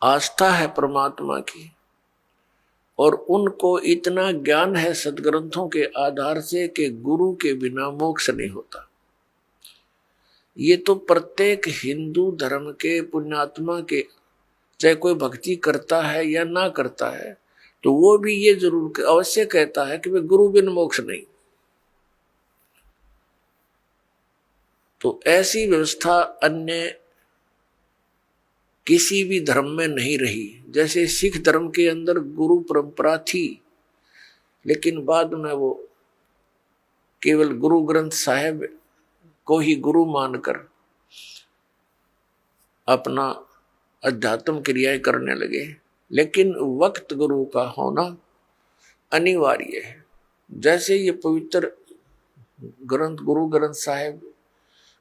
आस्था है परमात्मा की, और उनको इतना ज्ञान है सदग्रंथों के आधार से कि गुरु के बिना मोक्ष नहीं होता। ये तो प्रत्येक हिंदू धर्म के पुण्यात्मा के, चाहे कोई भक्ति करता है या ना करता है, तो वो भी ये जरूर अवश्य कहता है कि वे गुरु बिन मोक्ष नहीं। तो ऐसी व्यवस्था अन्य किसी भी धर्म में नहीं रही। जैसे सिख धर्म के अंदर गुरु परंपरा थी, लेकिन बाद में वो केवल गुरु ग्रंथ साहिब को ही गुरु मानकर अपना अध्यात्म क्रियाएं करने लगे। लेकिन वक्त गुरु का होना अनिवार्य है। जैसे ये पवित्र ग्रंथ गुरु ग्रंथ साहिब,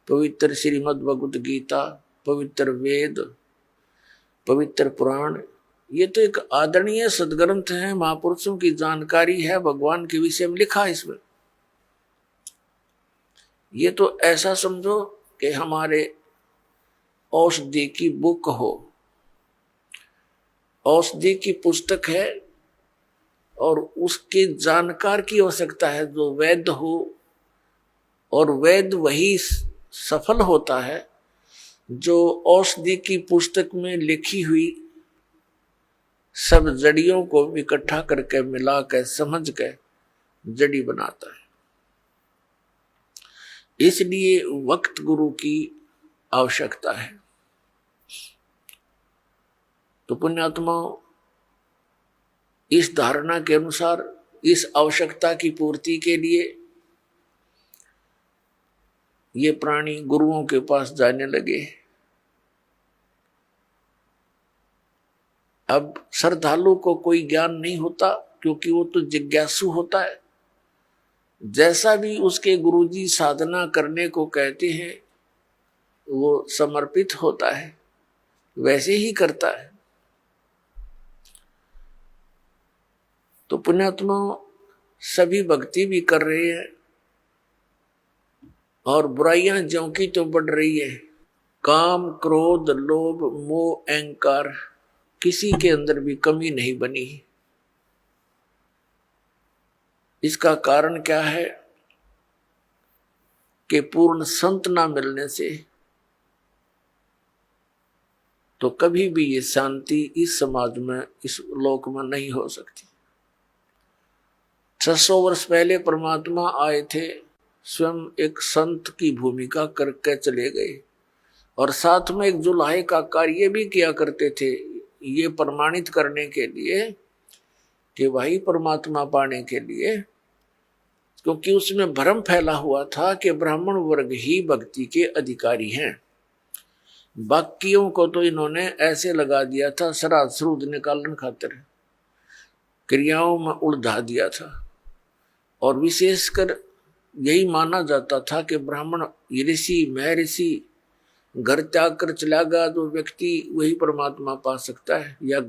पवित्र श्रीमद् भगवत गीता, पवित्र वेद, पवित्र पुराण, ये तो एक आदरणीय सदग्रंथ है, महापुरुषों की जानकारी है, भगवान के विषय में लिखा है इसमें। ये तो ऐसा समझो कि हमारे औषधि की बुक हो, औषधि की पुस्तक है, और उसके जानकार की आवश्यकता है जो वैद्य हो, और वैद्य वही सफल होता है जो औषधि की पुस्तक में लिखी हुई सब जड़ियों को इकट्ठा करके मिला कर समझ के जड़ी बनाता है। इसलिए वक्त गुरु की आवश्यकता है। तो पुण्यात्माओं, इस धारणा के अनुसार इस आवश्यकता की पूर्ति के लिए ये प्राणी गुरुओं के पास जाने लगे। अब श्रद्धालु को कोई ज्ञान नहीं होता, क्योंकि वो तो जिज्ञासु होता है। जैसा भी उसके गुरुजी साधना करने को कहते हैं वो समर्पित होता है, वैसे ही करता है। तो पुण्यात्मा सभी भक्ति भी कर रहे हैं, और बुराइयां ज्यों की तो बढ़ रही है। काम, क्रोध, लोभ, मोह, अहंकार, किसी के अंदर भी कमी नहीं बनी। इसका कारण क्या है कि पूर्ण संत ना मिलने से तो कभी भी ये शांति इस समाज में, इस लोक में नहीं हो सकती। 600 वर्ष पहले परमात्मा आए थे, स्वयं एक संत की भूमिका करके चले गए, और साथ में एक जुलाहे का कार्य भी किया करते थे, ये प्रमाणित करने के लिए कि वही परमात्मा पाने के लिए। क्योंकि उसमें भ्रम फैला हुआ था कि ब्राह्मण वर्ग ही भक्ति के अधिकारी हैं, बाकियों को तो इन्होंने ऐसे लगा दिया था, श्राद्ध श्रूद निकालन खातिर क्रियाओं में उलझा दिया था। और विशेषकर यही माना जाता था कि ब्राह्मण ऋषि महर्षि घर त्याग कर चला गया जो व्यक्ति वही परमात्मा पा सकता है, या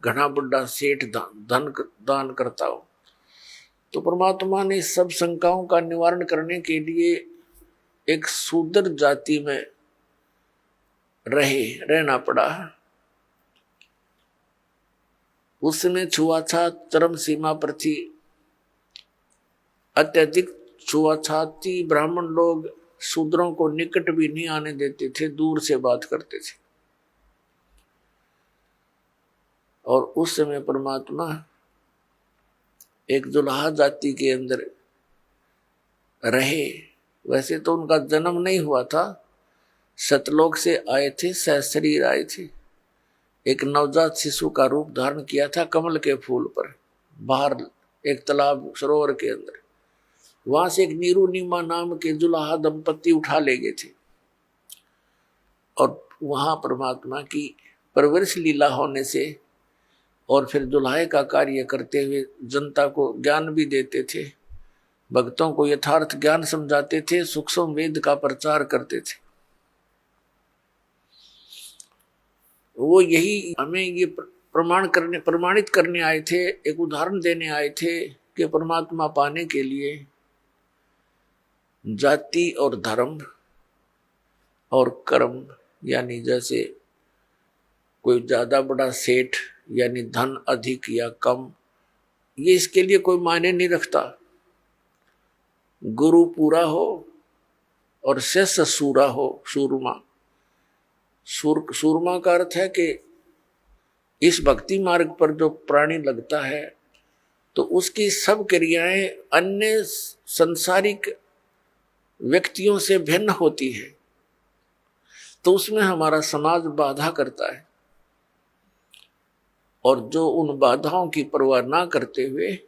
घना बड़ा सेठ धन दान करता हो। तो परमात्मा ने सब शंकाओं का निवारण करने के लिए एक शूद्र जाति में रहना पड़ा। उसमें छुआछूत चरम सीमा पर थी, अत्यधिक छुआछूत थी। ब्राह्मण लोग शूद्रों को निकट भी नहीं आने देते थे, दूर से बात करते थे। और उस समय परमात्मा एक जुलाहा जाति के अंदर रहे। वैसे तो उनका जन्म नहीं हुआ था, सतलोक से आए थे, सहशरीर आए थे। एक नवजात शिशु का रूप धारण किया था कमल के फूल पर, बाहर एक तालाब सरोवर के अंदर। वहां से एक नीरू नीमा नाम के जुलाहा दंपति उठा ले गए थे, और वहां परमात्मा की परवरिश लीला होने से, और फिर दुल्हाए का कार्य करते हुए जनता को ज्ञान भी देते थे, भक्तों को यथार्थ ज्ञान समझाते थे, सूक्ष्म वेद का प्रचार करते थे। वो यही हमें ये प्रमाणित करने आए थे, एक उदाहरण देने आए थे कि परमात्मा पाने के लिए जाति और धर्म और कर्म, यानी जैसे कोई ज्यादा बड़ा सेठ यानी धन अधिक या कम, ये इसके लिए कोई मायने नहीं रखता। गुरु पूरा हो और शिष्य सूरा हो, सूरमा। सूरमा का अर्थ है कि इस भक्ति मार्ग पर जो प्राणी लगता है तो उसकी सब क्रियाएं अन्य संसारिक व्यक्तियों से भिन्न होती है, तो उसमें हमारा समाज बाधा करता है। और जो उन बाधाओं की परवाह ना करते हुए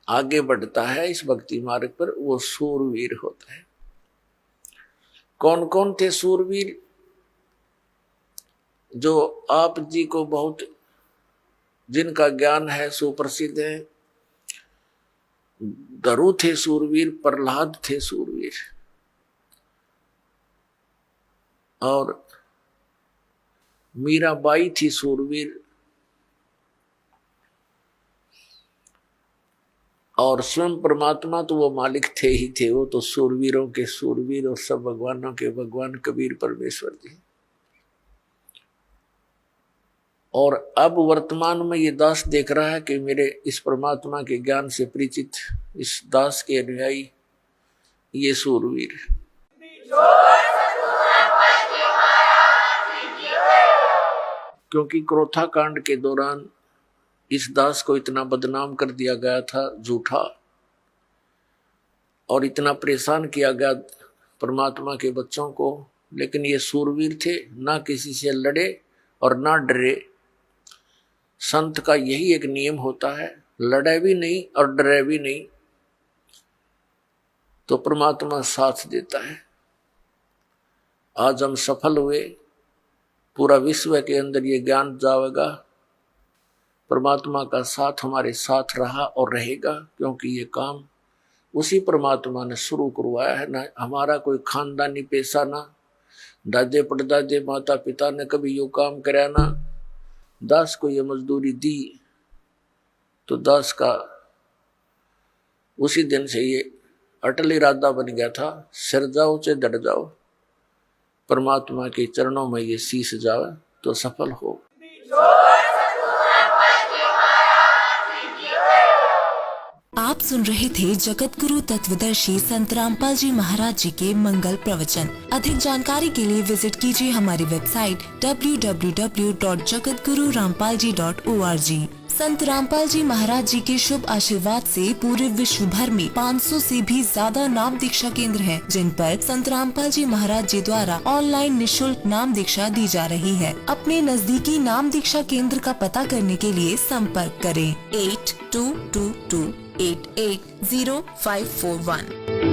आगे बढ़ता है इस भक्ति मार्ग पर, वो सूरवीर होता है। कौन कौन थे सूरवीर? जो आप जी को बहुत, जिनका ज्ञान है, सुप्रसिद्ध है। दरु थे सूरवीर, प्रहलाद थे सूरवीर, और मीराबाई थी सूरवीर, और स्वयं परमात्मा तो वो मालिक थे ही थे, वो तो सूरवीरों के सूरवीर और सब भगवानों के भगवान कबीर परमेश्वर जी। और अब वर्तमान में ये दास देख रहा है कि मेरे इस परमात्मा के ज्ञान से परिचित इस दास के अनुयायी ये सूरवीर। क्योंकि क्रोथा कांड के दौरान इस दास को इतना बदनाम कर दिया गया था, झूठा, और इतना परेशान किया गया परमात्मा के बच्चों को, लेकिन ये सूरवीर थे, ना किसी से लड़े और ना डरे। संत का यही एक नियम होता है, लड़े भी नहीं और डरे भी नहीं, तो परमात्मा साथ देता है। आज हम सफल हुए, पूरा विश्व के अंदर ये ज्ञान जाएगा, परमात्मा का साथ हमारे साथ रहा और रहेगा, क्योंकि ये काम उसी परमात्मा ने शुरू करवाया है। ना हमारा कोई खानदानी पेशा, ना दादे परदादे माता पिता ने कभी यो काम कराया, ना दास को ये मजदूरी दी, तो दास का उसी दिन से ये अटल इरादा बन गया था, सिर जाओ चाहे डट जाओ, परमात्मा के चरणों में ये शीश जावे तो सफल हो। आप सुन रहे थे जगत गुरु तत्वदर्शी संत रामपाल जी महाराज जी के मंगल प्रवचन। अधिक जानकारी के लिए विजिट कीजिए हमारी वेबसाइट www.jagatgururampalji.org। संत रामपाल जी महाराज जी के शुभ आशीर्वाद से पूरे विश्व भर में 500 से भी ज्यादा नाम दीक्षा केंद्र हैं, जिन पर संत रामपाल जी महाराज जी द्वारा ऑनलाइन निशुल्क नाम दीक्षा दी जा रही है। अपने नजदीकी नाम दीक्षा केंद्र का पता करने के लिए संपर्क करें 8222880541।